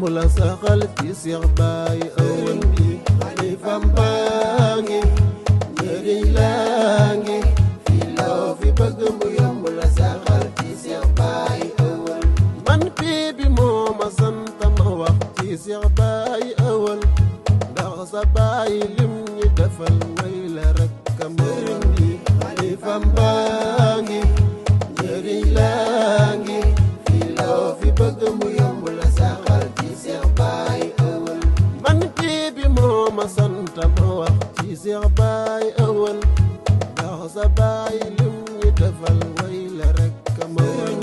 yomb la saxal ci Seex Baay Awal bi xalifam baa ngi njëriñ laa ngi fii loo fi bëgg mu yomb la saxal ci Seex Baay Awal man pii bi moo ma sant ma wax ci Seex Baay Awal ndax sa baay lim ñi defal way la rek ka mbërëm bi xalifam baa ngi njëriñ laa ngi fii loo fi bëgg mu yomb la saxal ci Seex Baay Awal man kii bi moo ma sant ma wax ci Seex Baay Awal ndax sa baay lim ñi defal way la rek ka mbërëm